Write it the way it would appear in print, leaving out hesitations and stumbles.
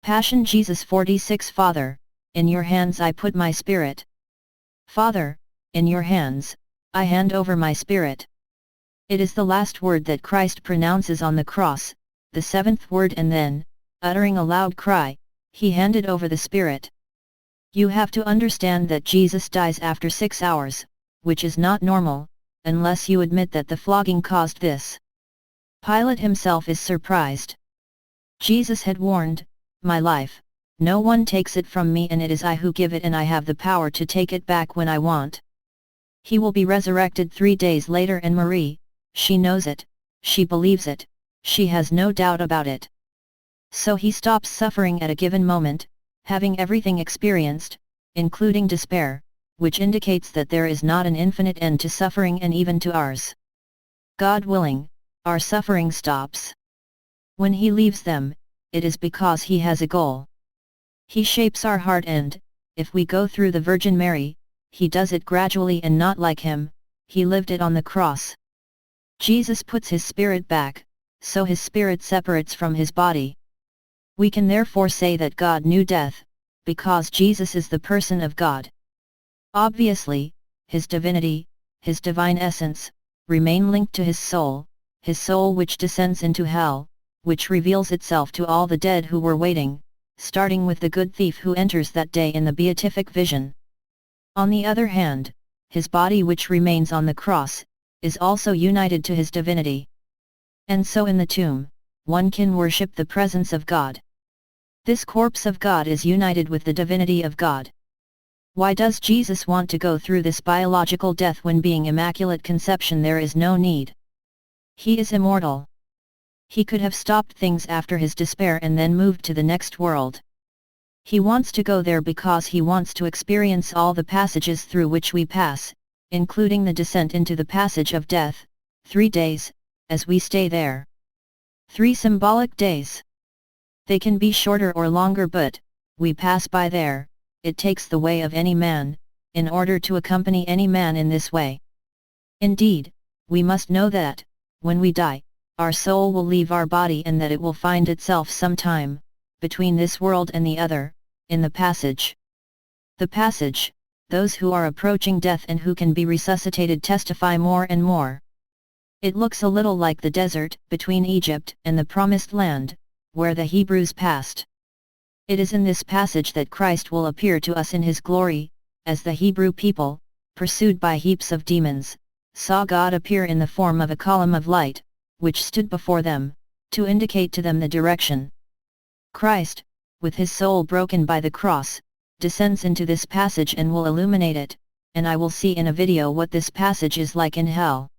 Passion Jesus 46 Father, in your hands I put my spirit. Father, in your hands, I hand over my spirit. It is the last word that Christ pronounces on the cross, the seventh word, and then, uttering a loud cry, he handed over the spirit. You have to understand that Jesus dies after 6 hours, which is not normal, unless you admit that the flogging caused this. Pilate himself is surprised. Jesus had warned, "My life, no one takes it from me, and it is I who give it, and I have the power to take it back when I want." He will be resurrected 3 days later, and Marie, she knows it, she believes it, she has no doubt about it. So he stops suffering at a given moment, having everything experienced, including despair, which indicates that there is not an infinite end to suffering and even to ours. God willing, our suffering stops. When he leaves them, it is because he has a goal. He shapes our heart, and, if we go through the Virgin Mary, he does it gradually and not like him, he lived it on the cross. Jesus puts his spirit back, so his spirit separates from his body. We can therefore say that God knew death, because Jesus is the person of God. Obviously, his divinity, his divine essence, remain linked to his soul which descends into hell, which reveals itself to all the dead who were waiting, starting with the good thief who enters that day in the beatific vision. On the other hand, his body, which remains on the cross, is also united to his divinity. And so in the tomb, one can worship the presence of God. This corpse of God is united with the divinity of God. Why does Jesus want to go through this biological death when, being Immaculate Conception, there is no need? He is immortal. He could have stopped things after his despair and then moved to the next world. He wants to go there because he wants to experience all the passages through which we pass, including the descent into the passage of death, 3 days, as we stay there. 3 symbolic days. They can be shorter or longer, but, we pass by there, it takes the way of any man, in order to accompany any man in this way. Indeed, we must know that, when we die, our soul will leave our body, and that it will find itself sometime, between this world and the other, in the passage. The passage, those who are approaching death and who can be resuscitated testify more and more. It looks a little like the desert between Egypt and the Promised Land, where the Hebrews passed. It is in this passage that Christ will appear to us in his glory, as the Hebrew people, pursued by heaps of demons, saw God appear in the form of a column of light, which stood before them, to indicate to them the direction. Christ, with his soul broken by the cross, descends into this passage and will illuminate it, and I will see in a video what this passage is like in hell.